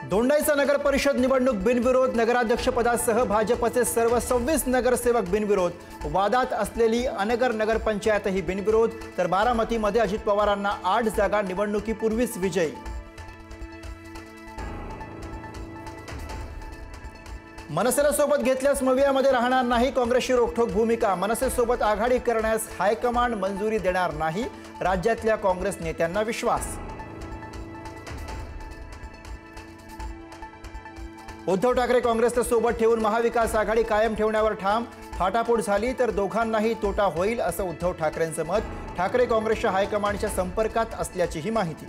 दोंडाईचा नगर परिषद निवडणूक बिनविरोध, नगराध्यक्षपदासह भाजपचे सर्व 26 नगरसेवक बिनविरोध, वादात असलेली अनगर नगरपंचायतही बिनविरोध, तर बारामतीमध्ये अजित पवारांना 8 जागा निवडणुकीपूर्वीच विजयी. मनसेला सोबत घेतल्यास मवियामध्ये राहणार नाही, काँग्रेसची रोखठोक भूमिका. मनसेसोबत आघाडी करण्यास हायकमांड मंजुरी देणार नाही, राज्यातल्या काँग्रेस नेत्यांना विश्वास. उद्धव ठाकरे काँग्रेसला सोबत ठेवून महाविकास आघाडी कायम ठेवण्यावर ठाम. फाटाफूट झाली तर दोघांनाही तोटा होईल असं उद्धव ठाकरेंचं मत. ठाकरे काँग्रेसच्या हायकमांडच्या संपर्कात असल्याचीही माहिती.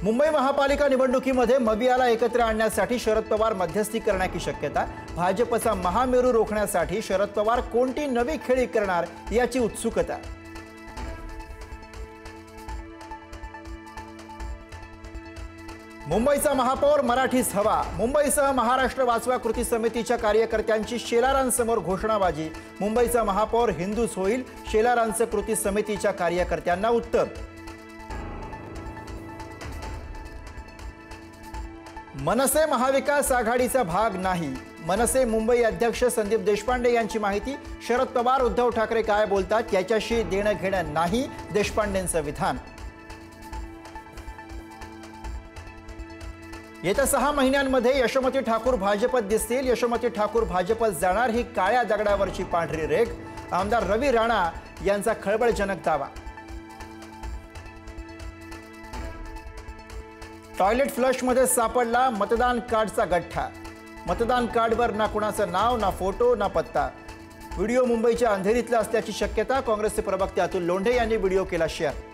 मुंबई महापालिका निवडणुकीमध्ये मवियाला एकत्र आणण्यासाठी शरद पवार मध्यस्थी करण्याची शक्यता. भाजपचा महामेरू रोखण्यासाठी शरद पवार कोणती नवी खेळी करणार याची उत्सुकता. मुंबईचा महापौर मराठीच हवा. मुंबईसह महाराष्ट्र वाचवा कृती समितीच्या कार्यकर्त्यांची शेलारांसमोर घोषणाबाजी. मुंबईचा महापौर हिंदूच होईल, शेलारांचं कृती समितीच्या कार्यकर्त्यांना उत्तर. मनसे महाविकास आघाडीचा भाग नाही, मनसे मुंबई अध्यक्ष संदीप देशपांडे यांची माहिती. शरद पवार उद्धव ठाकरे काय बोलतात याच्याशी देणं घेणं नाही, देशपांडेंचं विधान. येत्या 6 महिन्यांमध्ये यशोमती ठाकूर भाजपत दिसतील. यशोमती ठाकूर भाजपत जाणार ही काळ्या दगडावरची पांढरी रेघ. आमदार रवी राणा यांचा खळबळजनक दावा. टॉयलेट फ्लशमध्ये सापडला मतदान कार्डचा गठ्ठा. मतदान कार्डवर ना कुणाचं नाव, ना फोटो, ना पत्ता. व्हिडिओ मुंबईच्या अंधेरीतला असल्याची शक्यता. काँग्रेसचे प्रवक्ते अतुल लोंढे यांनी व्हिडिओ केला शेअर.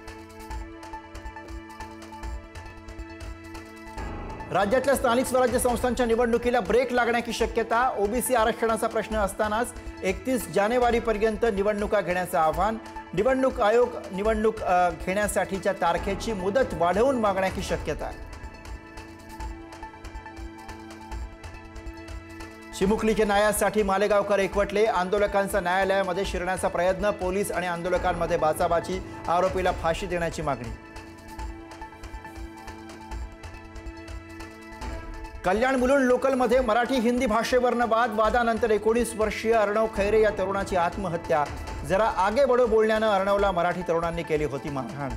राज्यातल्या स्थानिक स्वराज्य संस्थांच्या निवडणुकीला ब्रेक लागण्याची शक्यता. ओबीसी आरक्षणाचा प्रश्न असतानाच 31 जानेवारीपर्यंत निवडणुका घेण्याचं आव्हान. निवडणूक आयोग निवडणूक घेण्यासाठीच्या तारखेची मुदत वाढवून मागण्याची शक्यता. चिमुकलीच्या न्यायासाठी मालेगावकर एकवटले. आंदोलकांचा न्यायालयामध्ये शिरण्याचा प्रयत्न. पोलीस आणि आंदोलकांमध्ये बाचाबाची. आरोपीला फाशी देण्याची मागणी. कल्याण मुलुंड लोकलमध्ये मराठी हिंदी भाषेवरनं वादानंतर 19 वर्षीय अर्णव खैरे या तरुणाची आत्महत्या. जरा आगे बडो बोलण्यानं अर्णवला मराठी तरुणांनी केली होती मारहाण.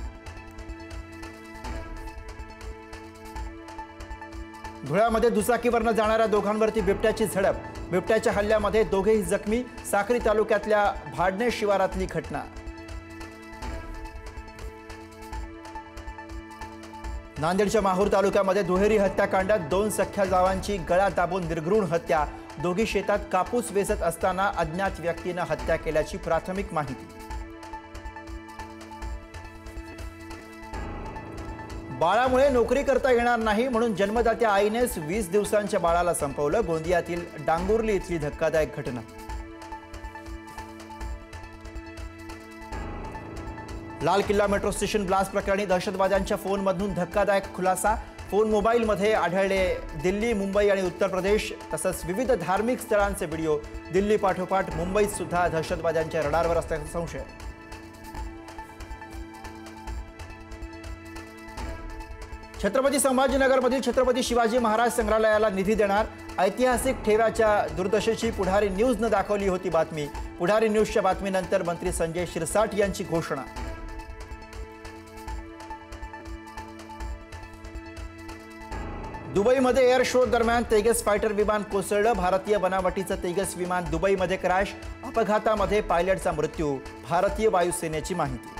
धुळ्यामध्ये दुचाकीवरनं जाणाऱ्या दोघांवरती बिबट्याची झडप. बिबट्याच्या हल्ल्यामध्ये दोघेही जखमी. साक्री तालुक्यातल्या भाडणे शिवारातली घटना. नांदेडच्या माहूर तालुक्यामध्ये दुहेरी हत्याकांडात 2 सख्ख्या जावांची गळा दाबून निर्घृण हत्या. दोघी शेतात कापूस वेचत असताना अज्ञात व्यक्तीनं हत्या केल्याची प्राथमिक माहिती. बाळामुळे नोकरी करता येणार नाही म्हणून जन्मदात्या आईनेच 20 दिवसांच्या बाळाला संपवलं. गोंदियातील डांगुर्ली इथली धक्कादायक घटना. लाल किल्ला मेट्रो स्टेशन ब्लास्ट प्रकरणी दहशतवाद्यांच्या फोनमधून धक्कादायक खुलासा. फोन मोबाईलमध्ये आढळले दिल्ली, मुंबई आणि उत्तर प्रदेश तसंच विविध धार्मिक स्थळांचे व्हिडिओ. दिल्ली पाठोपाठ मुंबईत सुद्धा दहशतवाद्यांच्या रडारवर असल्याचा संशय. छत्रपती संभाजीनगरमधील छत्रपती शिवाजी महाराज संग्रहालयाला निधी देणार. ऐतिहासिक ठेव्याच्या दुर्दशेची पुढारी न्यूजनं दाखवली होती बातमी. पुढारी न्यूजच्या बातमीनंतर मंत्री संजय शिरसाट यांची घोषणा. दुबईमध्ये एअर शो दरम्यान तेजस फायटर विमान कोसळलं. भारतीय बनावटीचं तेजस विमान दुबईमध्ये क्रॅश. अपघातामध्ये पायलटचा मृत्यू. भारतीय वायुसेनेची माहिती.